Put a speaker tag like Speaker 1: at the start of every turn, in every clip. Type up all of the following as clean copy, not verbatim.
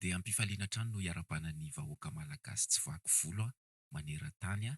Speaker 1: Dia ampifaliana trano no iarabanan'ny vahoaka malagasy tsy vaky volo maneran-tany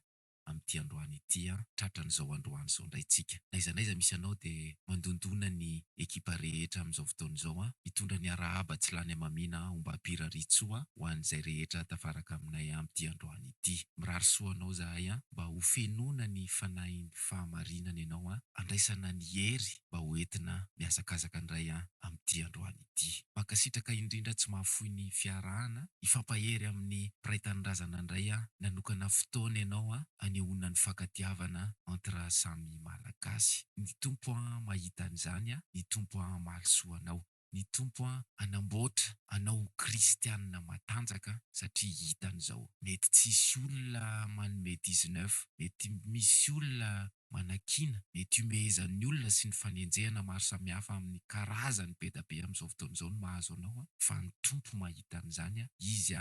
Speaker 1: amin'ity androany ity tratran'izao androany izao indray tsika. N'aiza n'aiza misy anao dia mandondona ny ekipa rehetra amin'izao fotoan'izao mitondra ny arahaba tsy lany amamina ombam-piraritsoa ho an'izay rehetra tafaraka aminay amin'ity androany ity. Mirary soa anao zahay mba ho fenoina ny fanahin'ny fahamarinana ianao andraisana ny hery mba ho entina miazakazaka indray amin'ity androany ity. Mankasitraka indrindra tsy mahafoy ny fiarahana ifampahery amin'ny mpiray tanindrazana indray nanokana fotoana ianao anehoana ny fankatiavana entre samy malagasy. Ny tompo mahita an'izany ny tompo mahalisoa anao. Ny tompo anamboatra anao kristianina matanjaka satria hitan'izao mety tsisy olona manome 19, mety misy olona manakina, mety omehezan'ny olona sy ny fanenjehana maro samihafa amin'ny karazany be da be amin'izao fotoan'izao no mahazo anao fa ny tompo mahita an'izany izy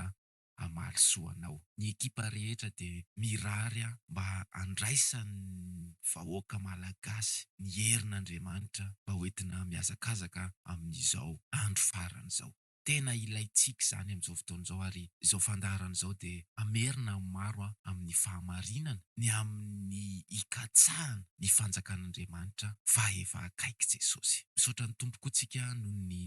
Speaker 1: mahalisoa anao. Ny ekipa rehetra dia mirary mba andraisany vahoaka malagasy ny herin'Andriamanitra mba hoentina miazakazaka amin'izao andro faran'izao. Tena ilayntsika izany amin'izao fotoan'izao ary izao fandaharan'izao dia amerina maro amin'ny fahamarinana ny amin'ny hikatsahana ny fanjakan'Andriamanitra fa efa akaiky Jesosy. Misaotra ny tompo koa tsika noho ny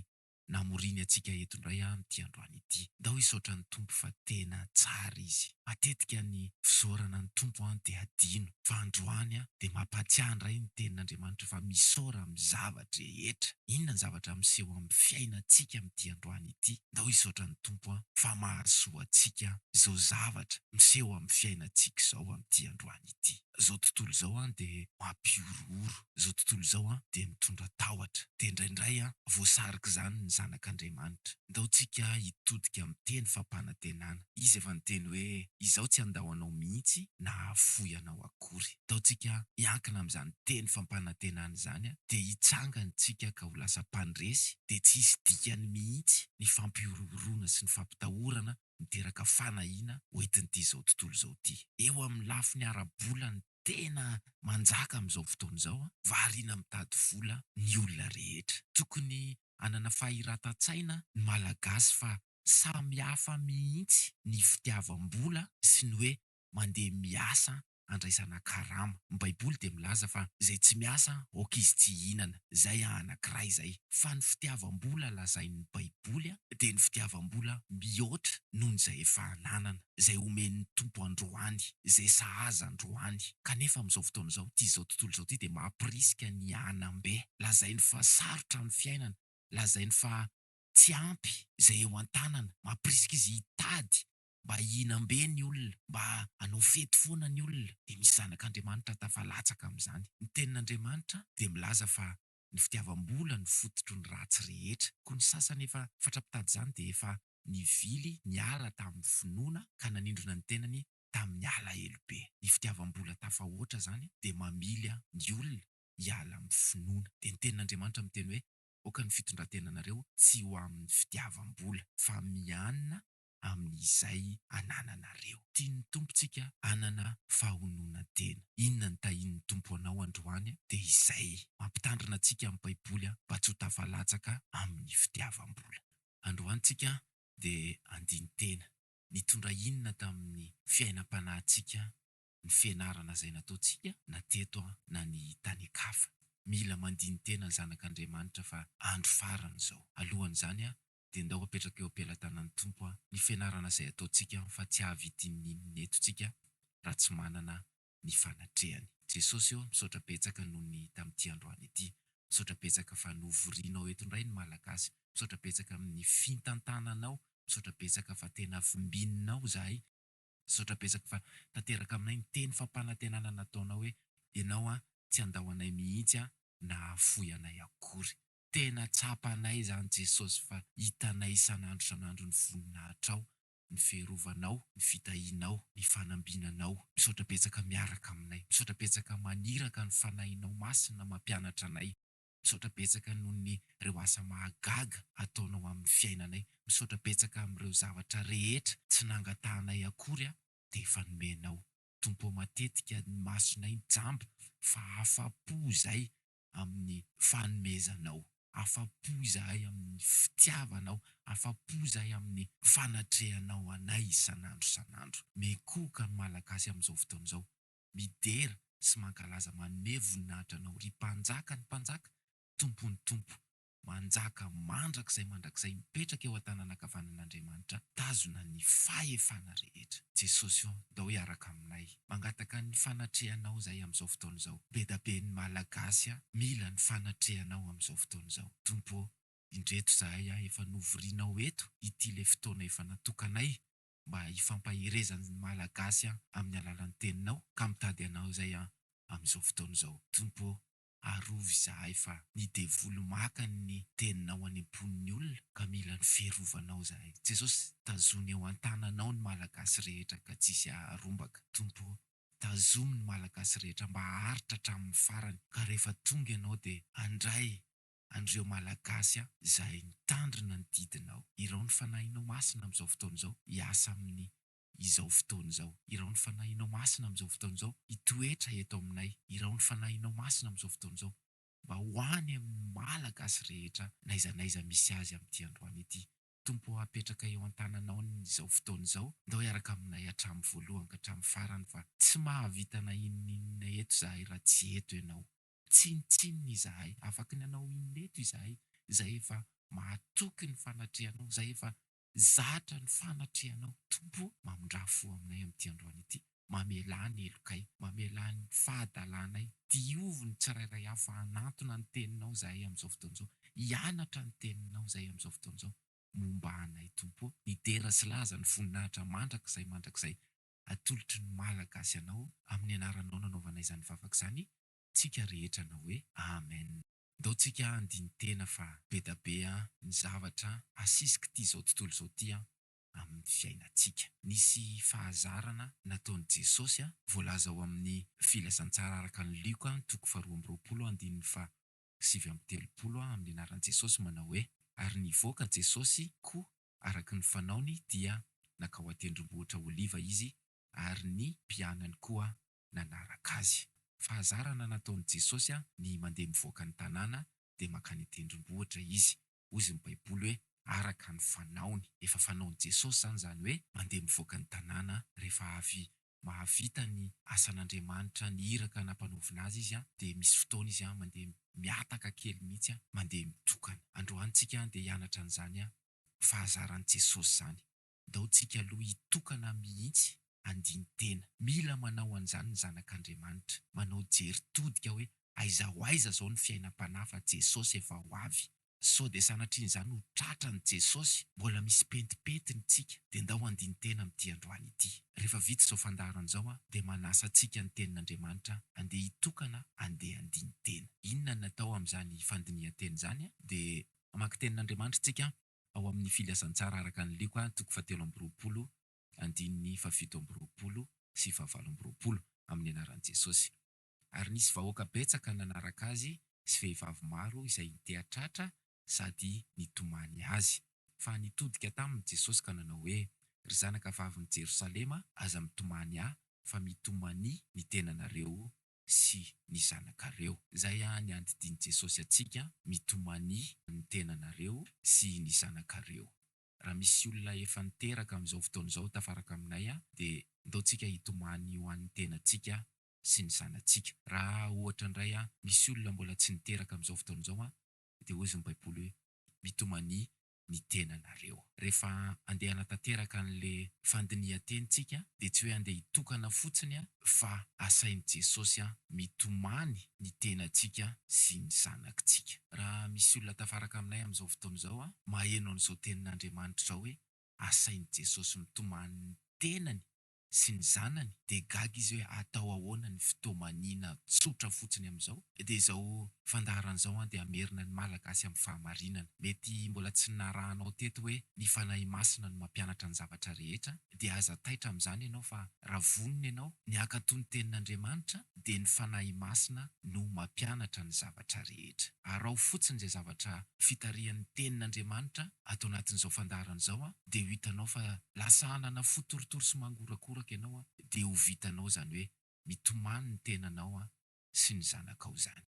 Speaker 1: namoriny antsika eto indray amin'ity androany ity. Ndao hisaotra ny tompo fa tena tsara izy. Matetika ny fisaorana ny tompo dia adino fa androany dia mampatsiahy indray ny tenin'Andriamanitra fa misaora amin'ny zavatra rehetra. Inona ny zavatra miseho amin'ny fiainantsika amin'ity androany ity. Ndao hisaotra ny tompo fa mahasoa antsika izao zavatra miseho amin'ny fiainantsika izao amin'ity androany ity. Izao tontolo izao dia mampiorooro. Izao tontolo izao dia mitondra tahotra. Dia indraindray voasarika izany ny zanak'Andriamanitra. Ndao tsika hitodika amin'ny teny fampanantenana. Izy efa niteny hoe izaho tsy andao anao mihitsy na afoy anao akory. Ndao tsika hiankina amin'izany teny fampanantenana izany dia hitsangana tsika ka ho lasa mpandresy dia tsy hisy dikany mihitsy ny fampioroorona sy ny fampitahorana miteraka fanahiana hoentin'ity izao tontolo izao ity. Eo amin'ny lafiny ara-bola ny tena manjaka amin'izao fotoana izao variana mitady vola ny olona rehetra. Tokony hanana fahiratan-tsaina ny malagasy fa samy hafa mihitsy ny fitiavam-bola sy ny hoe mandeha miasa andraisana karama. Ny Baiboly dia milaza fa izay tsy miasa aoka izy tsy hihinana. Izay anankiray izay. Fa ny fitiavam-bola lazain'ny Baiboly dia ny fitiavam-bola mihoatra noho izay efa ananana, izay omen'ny tompo androany, izay sahaza androany. Kanefa amin'izao fotoana izao, ity izao tontolo izao ity dia mampirisika ny hanam-be. Lazainy fa sarotra ny fiainana, lazainy fa tsy ampy izay eo an-tanana, mampirisika izy hitady mba hihinam-be ny olona, mba hanao fety foana ny olona. Dia misy zanak'Andriamanitra tafalatsaka amin'izany. Ny tenin'Andriamanitra dia milaza fa ny fitiavam-bola ny fototro ny ratsy rehetra. Koa ny sasany efa fatrapitady izany dia efa nivily niala tamin'ny finoana ka nanindrona ny tenany tamin'ny alahelo-be. Ny fitiavam-bola tafahoatra izany dia mamily ny olona hiala amin'ny finoana. Dia ny tenin'Andriamanitra miteny hoe aoka ny fitondran-tenanareo tsy ho amin'ny fitiavam-bola fa mianina amin'izay anananareo. Tian'ny tompontsika hanana fahonoana tena. Inona ny tahin'ny tompo anao androany dia izay mampitandrina antsika amin'ny Baiboly mba tsy ho tafalatsaka amin'ny fitiavam-bola. Androantsika dia andiny tena. Nitondra inona tamin'ny fiainam-panahintsika ny fianarana izay nataontsika na teto na ny tany kafa. Mila mandiny tena ny zanak'Andriamanitra fa andro farana izao. Alohan'izany dia ndao apetraka eo am-pelantanan'ny tompo ny fianarana izay ataontsika fa tsy ahavitin'ny etontsika raha tsy manana ny fanatrehany. Jesosy misaotra betsaka noho ny tamin'ity androany ity. Misaotra betsaka fa novorianao eto indray ny malagasy. Misaotra betsaka amin'ny fitantananao. Misaotra betsaka fa tena vimbininao zahay. Misaotra betsaka fa tanteraka aminay ny teny fampanantenana nataonao hoe ianao tsy andao anay mihitsy na afoy anay akory. Tena tsapanay izany Jesosy fa hitanay isan'andro ny voninahitrao, ny fiarovanao, ny fitahianao, ny fanambinanao. Misaotra betsaka miaraka aminay. Misaotra betsaka maniraka ny fanahinao masina mampianatra anay. Misaotra betsaka noho ny ireo asa mahagaga ataonao amin'ny fiainanay. Misaotra betsaka amin'ireo zavatra rehetra tsy nangatahanay akory dia efa nomenao. Tompo matetika ny masonay jamba fa afa-po izay amin'ny fanomezanao. afapo izahay amin'ny fitiavanao, afapo izahay amin'ny fanatrehanao anay isan'andro isan'andro. Mekoka ny malagasy amin'izao fotoana izao, midera sy mankalaza manome voninahitra anao. Ry mpanjaka ny mpanjaka, tompony tompo, manjaka mandrakizay mipetraka eo an-tananankavanan'Andriamanitra, tazona ny fahefana rehetra. Jesosy ndao hiaraka aminay, mangataka ny fanatrehanao izay amin'izao fotoana izao. Be da be ny malagasy mila ny fanatrehanao amin'izao fotoana izao. Tompo, indreto izahay efa novorianao eto ity le fotoana efa natokanay mba hifampahirezan'ny malagasy amin'ny alalan'ny teninao, ka mitady anao izay amin'izao fotoana izao. Tompo, arovy izahay fa ny devolo maka ny teninao any am-pon'ny olona, ka mila ny fiarovanao izahay. Jesosy, tazony eo an-tananao ny malagasy rehetra ka tsisy aharombaka. Tompo, tazomy ny malagasy rehetra mba haharitra hatramin'ny farany, ka rehefa tonga ianao dia andray andreo malagasy izay nitandrina ny didinao. Irao ny fanahinao masina amin'izao fotoana izao, hiasa amin'ny izao fotoana izao. Irao ny fanahinao masina amin'izao fotoana izao, hitoetra eto aminay. Irao ny fanahinao masina amin'izao fotoana izao, mba hoany amin'ny malagasy rehetra n'aiza misy azy amin'ity androany ity. Tompo, apetraka eo an-tananao n'izao fotoana izao, ndao hiaraka aminay hatramin'ny voalohany ka hatramin'ny farany, fa tsy mahavita na inona eto izahay raha tsy eto ianao. Tsinitsinina izahay, afaka ny anao inona eto izahay, izay efa mahatoky ny fanatrehanao, izay efa zatra ny fanatrehanao. Tompo, mamondrafo aminay amin'ity androany ity, mamela ny elokay, mamela ny fahadalanay, diovo ny tsirairay hafa, hanantona ny teninao izahay amin'izao fotoana izao, hianatra ny teninao izahay amin'izao fotoana izao. Momba anay Tompo, nidera sy laza ny voninahitra mandrakizay atolotry ny malagasy anao, amin'ny anaranao nanaovanay izany vavaka izany, tsika rehetra na hoe amen. Ndao tsika andiny tena fa be da be ny zavatra asisika ity izao tontolo izao ity amin'ny fiainantsika. Nisy fahazarana nataon'i Jesosy voalaza ao amin'ny filazantsara araka ny Luka toko 12:7-30 amin'ny anaran'i Jesosy manao hoe: ary nivoaka Jesosy koa araka ny fanaony dia nakao an-tendrombohitra Oliva izy, ary ny mpianany koa nanaraka azy. Fahazarana nataon'i Jesosy ny mandeha mivoaka ny tanàna dia makany an-tendrombohitra izy. Hozy ny Baiboly hoe araka ny fanaony. Efa fanaon'i Jesosy zany hoe mandeha mivoaka ny tanàna rehefa avy mahavita ny asan'Andriamanitra ny iraka nampanaovina azy izy dia misy fotoana izy mandeha miataka kely mihitsy mandeha mitokana. Androany tsika dia hianatra an'izany fahazaran'i Jesosy zany. Ndao tsika aloha hitokana mihitsy andiny tena. Mila manao an'izany ny zanak'Andriamanitra, manao jeritodika hoe aiza ho aiza zao ny fiainam-panahy Jesosy efa ho avy. Sao dia sanatria izany ho tratran'i Jesosy, mbola misy pentipetiny tsika, dia ndao andiny tena amin'ity androany ity. Rehefa vita izao fandaharana izao dia manasa tsika ny tenin'Andriamanitra andeha hitokana, andeha andiny tena. Inona no natao amin'izany fandinihan-teny izany dia mamaky tenin'Andriamanitra tsika ao amin'ny filazantsara araka ny Luka toko 7:7-20 amin'ny anaran'i Jesosy. Ary nisy vahoaka betsaka nanaraka azy sy vehivavy maro izay nitehatratra sady nitomany azy. Fa nitodika taminy Jesosy ka nanao hoe: ry zanaka vavin'i Jerosalema, aza mitomany fa mitomany ny Tenanareo sy ny Zanakareo. Izay ny andidian'i Jesosy atsika, mitomany ny Tenanareo sy ny Zanakareo. Raha misy olona efa niteraka amin'izao fotoana izao tafaraka aminay dia ndao tsika hitomany ho an'ny tenantsika sy ny zanantsika. Raha ohatra indray misy olona mbola tsy niteraka amin'izao fotoana izao dia hozy ny Baiboly hoe mitomany ny Tenanareo. Rehefa andeha hanatanteraka an'le fandinihan-tenitsika dia tsy hoe andeha hitokana fotsiny fa asain'i Jesosy mitomany ny tenantsika sy ny zanakitsika. Raha misy olona tafaraka aminay amin'izao fotoana izao maheno an'izao tenin'Andriamanitra izao hoe asain'i Jesosy mitomany ny tenany sy ny zanany, dia gaga izy hoe atao ahoana ny fitomaniana tsotra fotsiny amin'izao. Dia izao fandaharana izao dia amerina ny malagasy amin'ny fahamarinana. Mety mbola tsy narahanao teto hoe ny fanahy masina no mampianatra ny zavatra rehetra, dia aza taitra amin'izany ianao fa raha vonona ianao ny ankatoy ny tenin'Andriamanitra dia ny fanahy masina no mampianatra ny zavatra rehetra. Arao fotsiny izay zavatra fitarihan'ny tenin'Andriamanitra atao anatin'izao fandaharana izao dia ho hitanao fa lasa hanana fotorotoro sy mangorakoraka ianao dia ho vitanao zany hoe mitomany ny tenanao sy ny zanakao zany.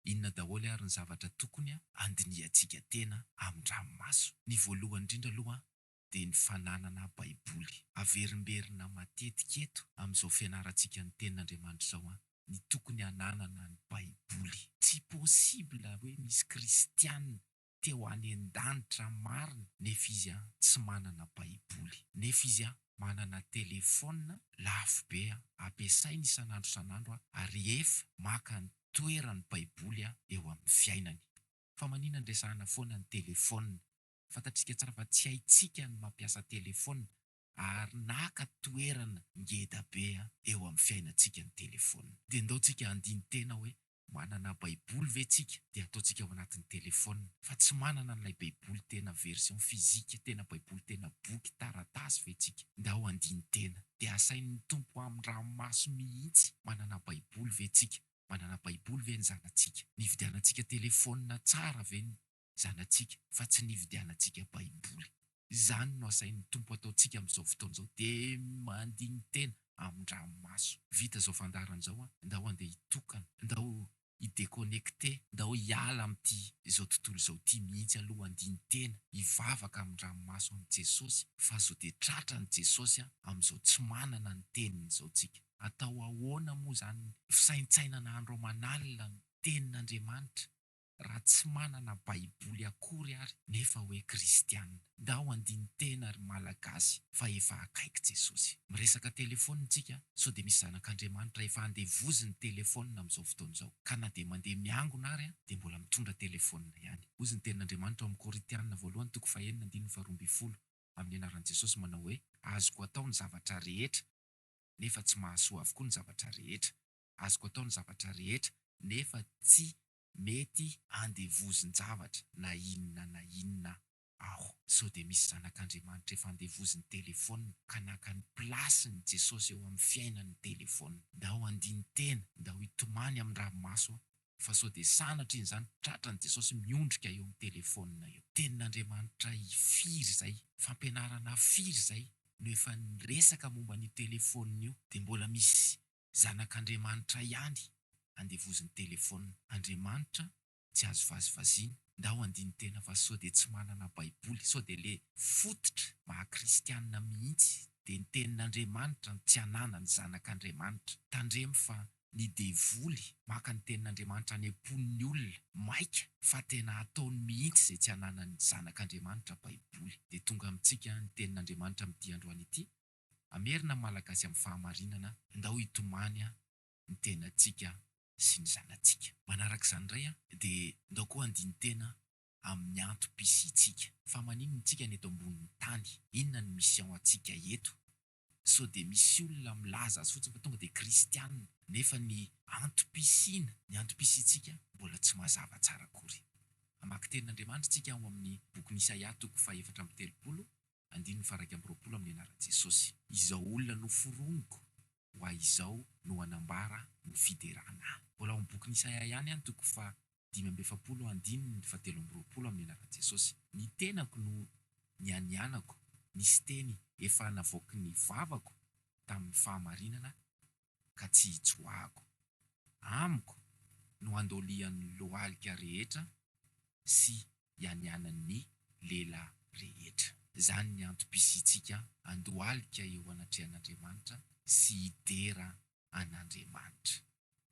Speaker 1: inona daholo ary ny zavatra tokony andiniantsika tena amin-dranomaso. Ny voalohany indrindra aloha dia ny fananana baiboly. Averimberina matetika eto amin'izao fianarantsika ny tenin'Andriamanitra izao ny tokony hananana ny baiboly. Tsy possible hoe misy kristianina teo any an-danitra marina nefa izy tsy manana baiboly, nefa izy manana telefona lafo be ampiasainy isan'andro ary efa maka ny toerany baiboly eo amin'ny fiainany. Fa maninona ndresahana foana ny telefona? Fantatsika tsara fa tsy haitsika ny mampiasa telefona ary naka toerana ngeda be eo amin'ny fiainantsika ny telefona. Dia ndaontsika handiny tena hoe manana baiboly ve tsika dia ataontsika ao anatin'ny telefona, fa tsy manana n'ilay baiboly tena version fizika, tena baiboly tena boky taratasy ve tsika? Ndao handiny tena dia asain'ny tompo amin'ny ranomaso mihitsy. Manana baiboly ve tsika? Manana baiboly ve ny zanantsika? Nividianantsika telefona tsara ve ny zanantsika, fa tsy nividianantsika baiboly? Izany no asain'ny tompo ataontsika amin'izao fotoana izao, dia mandiny tena amin-dranomaso. Vita izao fandaran'izao ndao andeha hitokana, ndao hidéconnecté, ndao hiala amin'ity izao tontolo izao ity mihitsy aloha andiny tena hivavaka amin-dranomaso amin'i Jesosy, fa zao dia tratrany Jesosy amin'izao tsy manana ny teniny izao tsika. Atao ahoana moa izany fisaintsainana andro aman'alina ny tenin'Andriamanitra raha tsy manana baiboly akory ary nefa hoe kristianina? Ndao andiny tena ry malagasy fa efa akaiky Jesosy. Miresaka telefona tsika, sao dia misy zanak'Andriamanitra efa andevozy ny telefona amin'izao fotoana izao, ka na dia mandeha miangona ary dia mbola mitondra telefona ihany. Hozy ny tenin'Andriamanitra amin'ny Heritiana 1:9-12 amin'ny anaran'i Jesosy manao hoe azoko atao ny zavatra rehetra nefa tsy mahasoa avokoa ny zavatra rehetra. Azoko atao ny zavatra rehetra nefa tsy mety andevozin-javatra na inona aho. Sao dia misy zanak'Andriamanitra efa andevozy ny telefona ka naka ny plasiny Jesosy eo amin'ny fiainan'ny telefona. Ndao andiny tena, ndao hitomany amin'ny ranomaso fa sao dia sanatra in'izany tratran'i Jesosy miondrika eo amin'ny telefona eo. Tenin'Andriamanitra ifiry izay, fampianarana firy izay no efa niresaka momba ny telefona io, dia mbola misy zanak'Andriamanitra ihany andevozy ny telefona. Andriamanitra tsy azo vazivaziana, ndao andiny tena fa sao dia tsy manana baiboly, sao dia le fototra maha-kristianina mihitsy dia ny tenin'Andriamanitra ny tsy hanana ny zanak'Andriamanitra. Tandremo fa ny devoly maka ny tenin'Andriamanitra any am-pon'ny olona maika, fa tena ataony mihitsy izay tsy hanana ny zanak'Andriamanitra baiboly. Dia tonga amintsika ny tenin'Andriamanitra amin'ity androany ity, amerina malagasy amin'ny fahamarinana, ndao hitomany ny tenantsika sy ny zanantsika. Manaraka izany indray dia ndao koa andiny tena amin'ny antom-pisiantsika. Fa maninona tsika ny eto ambonin'ny tany? Inona ny mission antsika eto? Sao dia misy olona milaza azy fotsiny fa tonga dia kristianina nefa ny antom-pisiana, ny antom-pisiantsika mbola tsy mazava tsara akory. Amaky tenin'Andriamanitra tsika ao amin'ny boky Isaia 4:30 andininy 1:20 amin'ny anaran'i Jesosy. Izao olona noforoniko ho ahy izao no hanambara ny fiderana. Mbola ao amin'ny boky Isaia ihany 5:70 andininy 7:20 amin'ny anaran'i Jesosy. Ny tenako no nianianako, nisy teny efa navoaky ny vavako tamin'ny fahamarinana ka tsy hitsoahako. Amiko no andolian'ny lohalika rehetra sy ianianan'ny lela rehetra. Izany ny antom-pisiantsika andohalika eo anatrehan'Andriamanitra sy hidera an'Andriamanitra.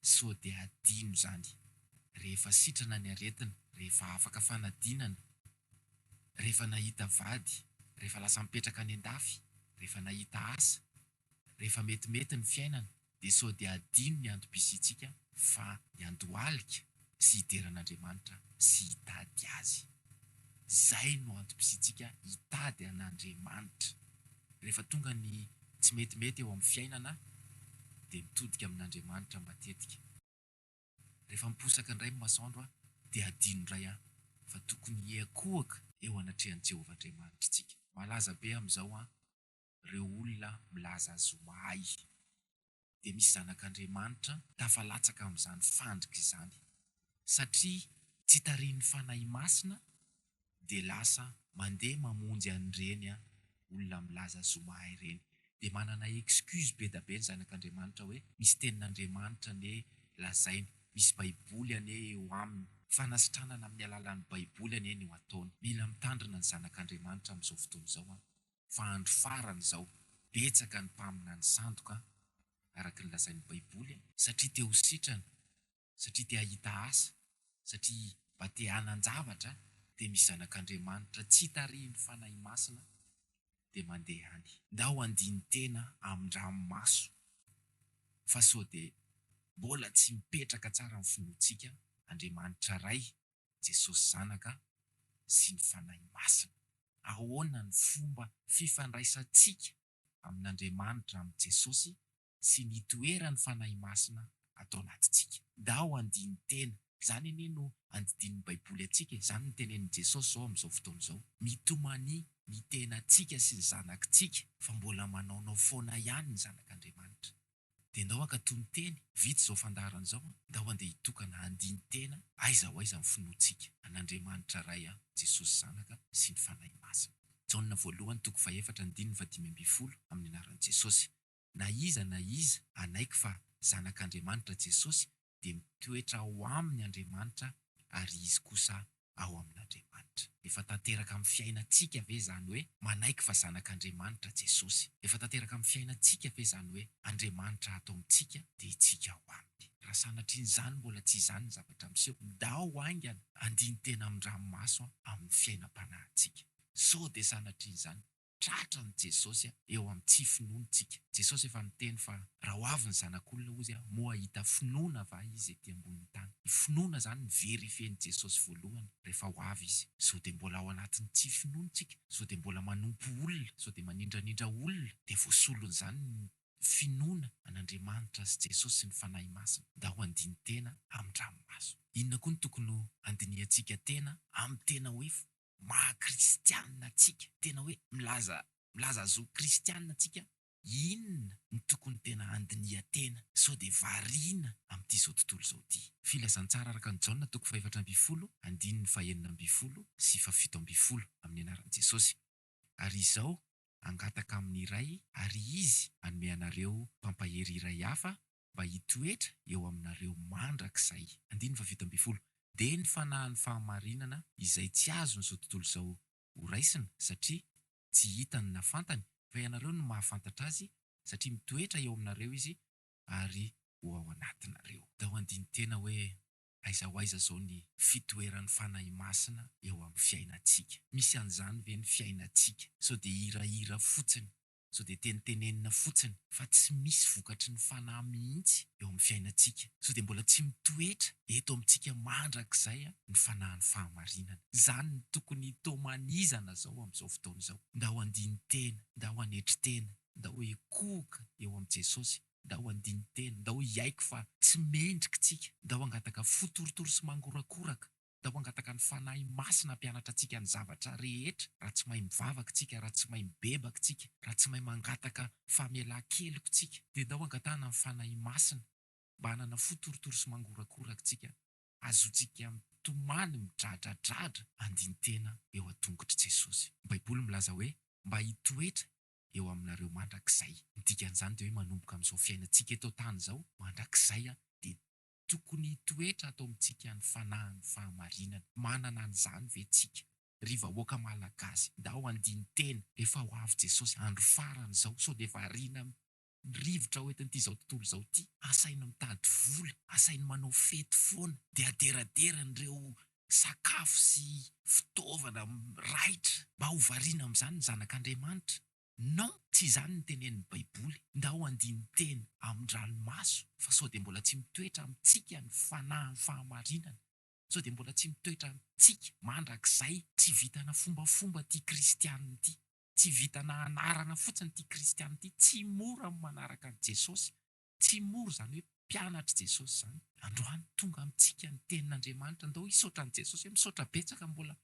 Speaker 1: Sao dia adino izany rehefa sitrana ny aretina, rehefa afaka fanadinana, rehefa nahita vady, rehefa lasa mipetraka any an-dafy, rehefa nahita asa, rehefa metimety ny fiainana, dia sao dia adino ny antom-pisiantsika fa ny andohalika sy hideran'Andriamanitra sy hitady azy. Zay no antom-pisiantsika, hitady an'Andriamanitra. Rehefa tonga ny tsy metimety eo amin'ny fiainana dia mitodika amin'Andriamanitra matetika. Rehefa miposaka indray ny masoandro dia adino indray fa tokony hiakohaka eo anatrehan'i Jehovah Andriamanitra. Malaza be amin'izao ireo olona milaza zomay. Dia misy zanak'Andriamanitra tafalatsaka amin'izany fandrika izany, satria tsy tarihin'ny fanahy masina dia lasa mandeha mamonjy an'ireny olona milaza zomay ireny. Dia manana excuse be da be ny zanak'Andriamanitra hoe misy tenin'Andriamanitra ne lazainy. misy baiboly ane eo aminy, fanasitranana amin'ny alalan'ny baiboly ane no ataony. Mila mitandrina ny zanak'Andriamanitra amin'izao fotoana izao fa andro farany izao betsaka ny mpamina ny sandoka araka ny lazain'ny baiboly, satria te ho sitrana, satria te hahita asa, satria mba te hanan-javatra dia misy zanak'Andriamanitra tsy tarihiny fanahy masina dia mandeha any. Ndao andiny tena amin-dranomaso fa sao dia mbola tsy mipetraka tsara amin'ny finoantsika Andriamanitra ray, Jesosy zanaka sy ny fanahy masina. Ahoana ny fomba fifandraisantsika amin'Andriamanitra, amin'ny Jesosy sy ny toerany fanahy masina atao anatintsika? Ndao andiny tena, zany anie no andidin'ny baiboly atsika, zany ny tenenin' Jesosy zao amin'izao fotoana izao. Mitomania ny tenantsika sy ny zanakitsika, fa mbola manaonao foana ihany ny zanak'Andriamanitra. Dia ndao ankatoy ny teny, vitsy izao fandaharana izao, ndao andeha hitokana andiny tena aiza ho aiza ny finoantsika an'Andriamanitra ray, Jesosy zanaka sy ny fanahy masina. Jaonina voalohany 4:5-10 amin'ny anaran'i Jesosy. Na iza anaiky fa zanak'Andriamanitra Jesosy dia mitoetra ao amin'ny Andriamanitra ary izy kosa ao amin'Andriamanitra. Efa tanteraka amin'ny fiainantsika ve zany hoe manaiky fa zanak'Andriamanitra Jesosy? Efa tanteraka amin'ny fiainantsika ve zany hoe Andriamanitra atao amintsika dia itsika ao aminy? Raha sanatrian'izany mbola tsy izany ny zavatra miseho, ndao aingana andiny tena amin-dranomaso amin'ny fiainam-panahintsika. Sao dia sanatrian'izany tratran'i Jesosy eo amin'ny tsy finoantsika. Jesosy efa niteny fa raha ho avy ny zanak'olona ozy moa hahita finoana va izy ety ambonin'ny tany. Ny finoana zany ny verifen'i Jesosy voalohany rehefa ho avy izy. Sao dia mbola ao anatin'ny tsy finoantsika, sao dia mbola manompo olona, sao dia manindranindra olona, dia voasolon'izany ny finoana an'Andriamanitra sy Jesosy sy ny fanahy masina. Ndao andiny tena amin-dranomaso. Inona koa ny tokony andiniantsika tena amin'ny tena hoe maha-kristianina atsika, tena hoe milaza zo kristianina atsika? Inona ny tokony tena andinia tena sao dia variana amin'ity izao tontolo izao ity? Filazantsara araka ny Jaonina 4:4-7 amin'ny anaran'i Jesosy. Ary izao angataka amin'ny iray, ary izy hanome anareo mpampahery iray hafa mba hitoetra eo aminareo mandrakizay. 7 dia ny fanahin'ny fahamarinana izay tsy azon'izao tontolo izao ho raisina, satria tsy hitany na fantany, fa ianareo no mahafantatra azy, satria mitoetra eo aminareo izy ary ho ao anatinareo. Ndao andiny tena hoe aiza ho aiza zao ny fitoeran'ny fanahy masina eo amin'ny fiainantsika. Misy an'izany ve ny fiainantsika? Sao dia hirahira fotsiny, sao dia tenitenenina fotsiny, fa tsy misy vokatry ny fanahy mihitsy eo amin'ny fiainantsika. Sao dia mbola tsy mitoetra eto amintsika mandrakizay ny fanahin'ny fahamarinana. Zany ny tokony hitomanizana zao amin'izao fotoana izao. Ndao andiny tena, ndao anetry tena, ndao ekoka eo amin'i Jesosy, ndao andiny tena, ndao hiaiko fa tsy mendrikitsika, ndao angataka fotorotoro sy mangorakoraka, ndao angataka ny fanahy masina ampianatra antsika ny zavatra rehetra. Raha tsy mahay mivavaka tsika, raha tsy mahay mibebaka tsika, raha tsy mahay mangataka famelan-keloko tsika, dia ndao angatahana ny fanahy masina mba hanana fotorotoro sy mangorakoraka tsika, azontsika mitomany midradradratra andiny tena eo an-tongotry Jesosy. Baiboly milaza hoe mba hitoetra eo aminareo mandrakizay. Ny dikan'izany dia hoe manomboka amin'izao fiainantsika eto tany izao mandrakizay dia tokony hitoetra atao amintsika ny fanahin'ny fahamarinana. Manana an'izany ve tsika ry vahoaka malagasy? Ndao andiny tena efa ho avy Jesosy andro farany izao, sao dia variana ny rivotra ho entin'ity izao tontolo izao ity. Asaina mitady vola, asaina manao fety foana, dia aderaderan'ireo sakafo sy fitaovana raitra mba ho variana amin'izany ny zanak'Andriamanitra. Non, tsy izany ny tenenin'ny baiboly. Ndao andiny tena amin-dranomaso, fa sao dia mbola tsy mitoetra amintsika ny fanahin'ny fahamarinana, sao dia mbola tsy mitoetra amintsika mandrakizay. Tsy vitana fombafomba ty kristianina ity, tsy vitana anarana fotsiny ty kristianina ity. Tsy mora amin'ny manaraka an' Jesosy, tsy mora zany hoe mpianatra Jesosy zany. Androany tonga amintsika ny tenin'Andriamanitra, ndao hisaotra an' Jesosy hoe misaotra betsaka mbola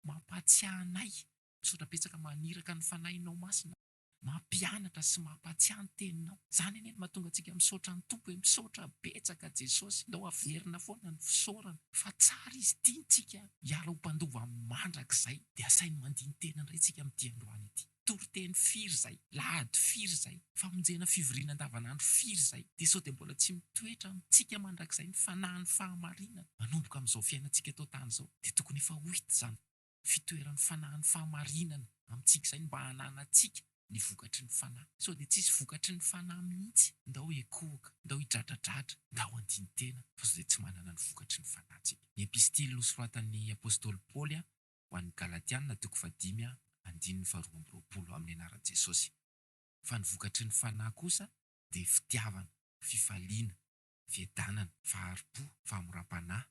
Speaker 1: mampatsiahanay, misaotra betsaka maniraka ny fanahinao masina, mampianatra sy mampatsiaha ny teninao. Zany anie no mahatonga antsika misaotra ny Tompo, hoe misaotra betsaka Jesosy. Ndao averina foana ny fisaorana, fa tsara izy tiantsika hiala ho mpandova mandrakizay, dia asainy mandiny tena indray tsika amin'ity androany ity. toriteny firy zay, lahady firy zay, famonjena fivoriana andavanandro firy zay, dia sao dia mbola tsy mitoetra amintsika mandrakizay ny fanahy ny fahamarinana manomboka amin'izao fiainantsika eto tany izao, dia tokony efa ho hita izany fitoeran'ny fanahy ny fahamarinana amintsika izay mba hananantsika ny vokatry ny fanahy. Sao dia tsisy vokatry ny fanahy mihitsy, ndao ekohaka, ndao hidradradratra, ndao andiny tena, fa sao dia tsy manana ny vokatry ny fanahintsika. Ny epistily nosoratan'ny apôstôly Paoly ho an'ny Galatiana 5:1-20 amin'ny anaran'i Jesosy. Fa ny vokatry ny fanahy kosa dia fitiavana, fifaliana, fiadanana, faharim-po, fahamoram-panahy,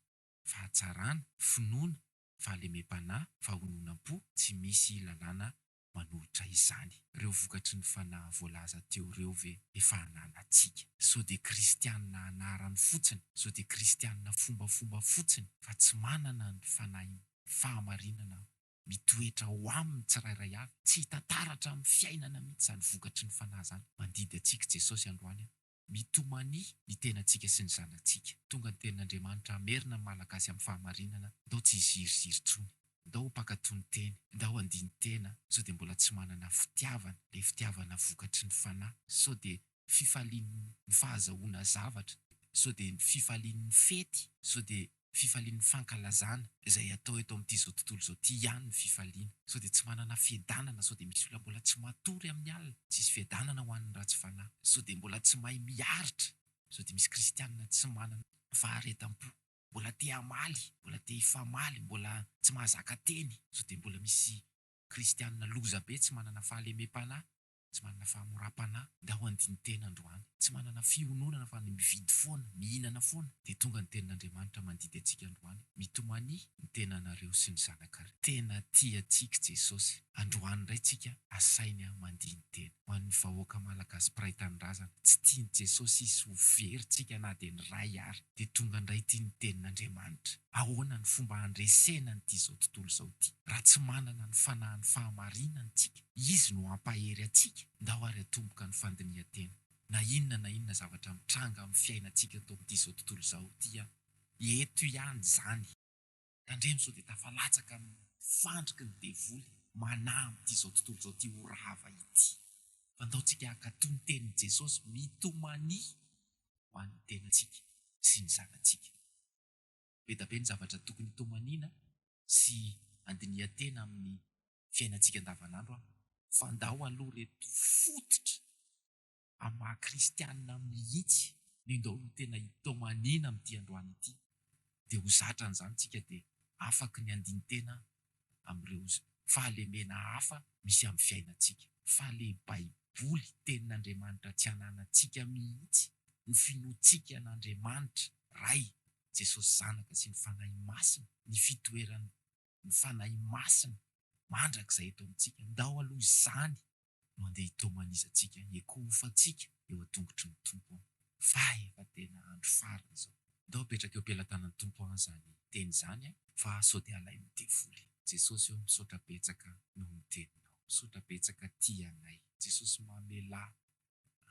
Speaker 1: fahatsarana, finoana, fahalemem-panahy, fahononam-po, tsy misy lalàna manolotra izany. Ireo vokatry ny fanahy voalaza teo ireo ve efa hananantsika. Sao dia kristianina anarany fotsiny, sao dia kristianina fombafomba fotsiny, fa tsy manana ny fanahy fahamarinana mitoetra ho aminy tsirairay avy, tsy hitantaratra amin'ny fiainana mihitsy izany vokatry ny fanahy izany. Mandidy antsika Jesosy androany, mitomania ny tenantsika sy ny zanantsika. Tonga ny tenin'Andriamanitra amerina ny malagasy amin'ny fahamarinana, ndao tsy hiziriziry intsony, ndao mpakatony teny, ndao andiny tena, sao dia mbola tsy manana fitiavana, ilay fitiavana vokatry ny fanahy, sao dia fifalian'ny fahazahoana zavatra, sao dia fifalian'ny fety, sao dia fifalian'ny fankalazana izay atao eto amin'ity zao tontolo izao ity ihany ny fifaliana. Sao dia tsy manana fiadanana, sao dia misy olona mbola tsy matory amin'ny alina, tsisy fiadanana ho an'ny ratsy fanahy, sao dia mbola tsy mahay miaritra, sao dia misy kristianina tsy manana faharetam-po, mbola te hamaly, mbola te hifamaly, mbola tsy mahazaka teny, sao dia mbola misy kristianina loza be tsy manana fahalemem-panahy, tsy manana fahamoram-panahy, ndao andiny tena androany, tsy manana fihononana fa ny mividy foana, mihinana foana. Dia tonga ny tenin'Andriamanitra mandidy antsika androany, mitomania ny Tenanareo sy ny Zanakareo. Tena tia antsika Jesosy. Androany indray tsika asainy mandihy ny tena. Ho an'ny vahoaka malagasy mpiray tanindrazana, tsy tiany Jesosy hisy ho veritsika na dia ny ray ary, dia tonga indray tia ny tenin'Andriamanitra. Ahoana ny fomba handresena n'ity zao tontolo izao ity, raha tsy manana ny fanahy ny fahamarinana antsika, izy no ampahery antsika, ndao ary atomboka ny fandinihan-tena. Na inona zavatra mitranga amin'ny fiainantsika eto amin'ity zao tontolo izao ity, eto ihany izany. Andremo sao dia tafalatsaka amin'ny fandriky ny devoly manahy amin'ity zao tontolo izao ity ho rava ity. Fa ndaontsika hakatony tenin'i Jesosy, mitomania ho an'ny tenantsika sy ny zanantsika. Be da be ny zavatra tokony hitomaniana sy andinihan-tena amin'ny fiainantsika andavanandro, fa ndao aloha reto fototra amin'ny maha-kristianina mihitsy ny ndao no tena hitomaniana amin'ity androany ity, dia ho zatra an'izany tsika dia afaky ny andiny tena amin'ireo fahalemena hafa misy amin'ny fiainantsika. Fa ilay Baiboly tenin'Andriamanitra tsy hananantsika mihitsy, ny finoantsika an'Andriamanitra ray, Jesosy zanaka sy ny fanahy masina, ny fitoerany ny fanahy masina mandrakizay eto amintsika, ndao aloha izany no andeha hitomanizantsika, ekohofantsika eo an-tongotry ny tompo. Fa efa tena andro farany izao, ndao petraka eo am-pelantanan'ny tompo izany teny izany, fa sao dia alay midevoly. Jesosy eo misaotra betsaka noho ny teninao, misaotra betsaka tia anay. Jesosy mamelà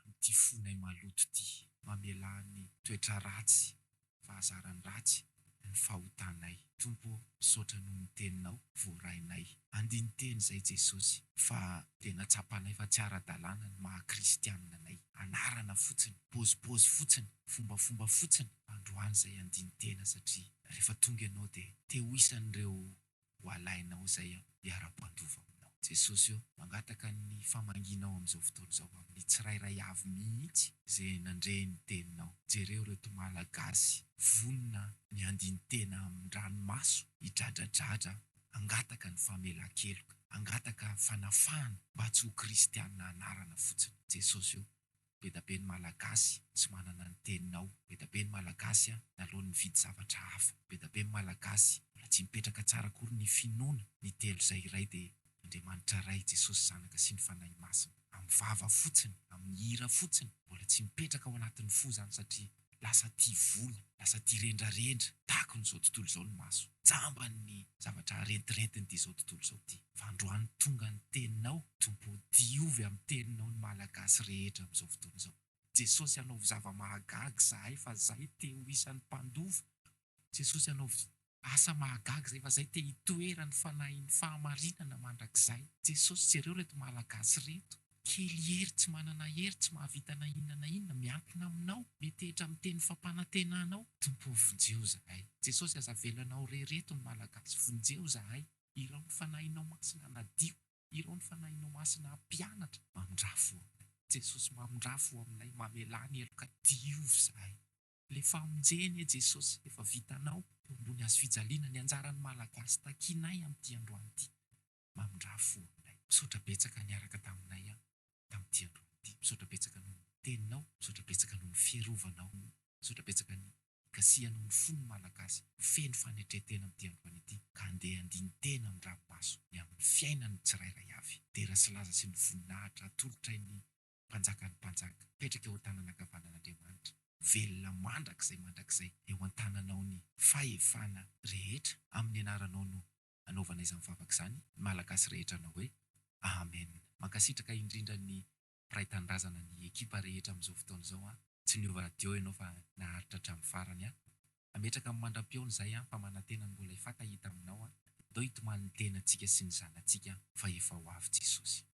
Speaker 1: amin'ity fonay maloto ity, mamelà ny toetra ratsy, fahazarany ratsy, ny fahotanay. Tompo, misaotra noho ny teninao, voarainay. Andiny teny izay Jesosy, fa tena tsapanay fa tsy ara-dalàna ny maha-kristianina anay. Anarana fotsiny, pôzipôzy fotsiny, fombafomba fotsiny, androany izay andiny tena, satria rehefa tonga ianao dia te ho isan'ireo ho alainao izay hiara-pandova aminao. Jesosy eo, mangataka ny famanginao amin'izao fotoana izao, amin'ny tsirairay avy mihitsy izay nandre ny teninao. Jereo reto malagasy vonona ny andiny tena amin'ny ranomaso, hidradradratra, angataka ny famelan-keloka, angataka fanafahana mba tsy ho kristianina anarana fotsiny. Jesosy eo, be da be ny malagasy tsy manana ny teninao, be da be ny malagasy nalony mividy zavatra hafa, be da be ny malagasy mbola tsy mipetraka tsara akory ny finoana, ny telo izay iray dia Andriamanitra ray, Jesosy zanaka sy ny fanahy masina, amin'ny vava fotsiny, amin'ny hira fotsiny, mbola tsy mipetraka ao anatin'ny fo izany, satria lasa tia vola, lasa tia rendrarendra, tahaka n'izao tontolo izao ny maso, jamba ny zavatra rentirentiny ity zao tontolo izao ity. Fa androany tonga ny teninao, Tompo, diovy amin'ny teninao ny malagasy rehetra amin'izao fotoana izao. Jesosy anaovy zava-mahagaga zahay, fa zahay te ho isan'ny mpandova. Jesosy anaovy asa mahagaga zay fa zay te hitoerany fanahin'ny fahamarinana mandrakizay. Jesosy jereo reto malagasy reto kely hery tsy manana hery tsy mahavita na inona na inona miankina aminao metehitra amin'ny teny fampanantenanao. Tompo vonjeo zahay, Jesosy aza velanao rereto ny malagasy, vonjeo zahay. Irao ny fanahinao masina nadio, irao ny fanahinao masina hampianatra, mamindrafo aminay Jesosy, mamindrafo aminay, mamelany eloka diovy zahay. Le famonjeny Jesosy efa vitanao eo ambony hazo fijaliana ny anjaran'ny malagasy takinay amin'ity androany ity, mamindrafo aminay. Misaotra betsaka niaraka taminay tamin'ity androany ity, misaotra betsaka noho ny teninao, misaotra betsaka noho ny fierovanao, misaotra betsaka ny ikasianao ny fon'ny malagasy feno fanetretena amin'ity androany ity, ka andeha andiny tena amin'ny ranomaso ny amin'ny fiainany tsirairay avy. Dera sy laza sy ny voninahitra atolotray ny mpanjakan'ny mpanjaka, petraka eo an-tanana ankavanan'Andriamanitra, velona mandrakizay eo an-tananao ny fahefana rehetra, amin'ny anaranao no anaovana izany vavaka izany, malagasy rehetra na hoe amen. Mankasitraka indrindra ny mpiray tanindrazana ny ekipa rehetra amin'izao fotoana izao tsy niova radio ianao fa naharitra hatramin'ny farany ametraka amin'ny mandram-peony izay fa manantena ny mbola hifatahita aminao, dao hitomany ny tenantsika sy ny zanantsika fa efa ho avy Jesosy.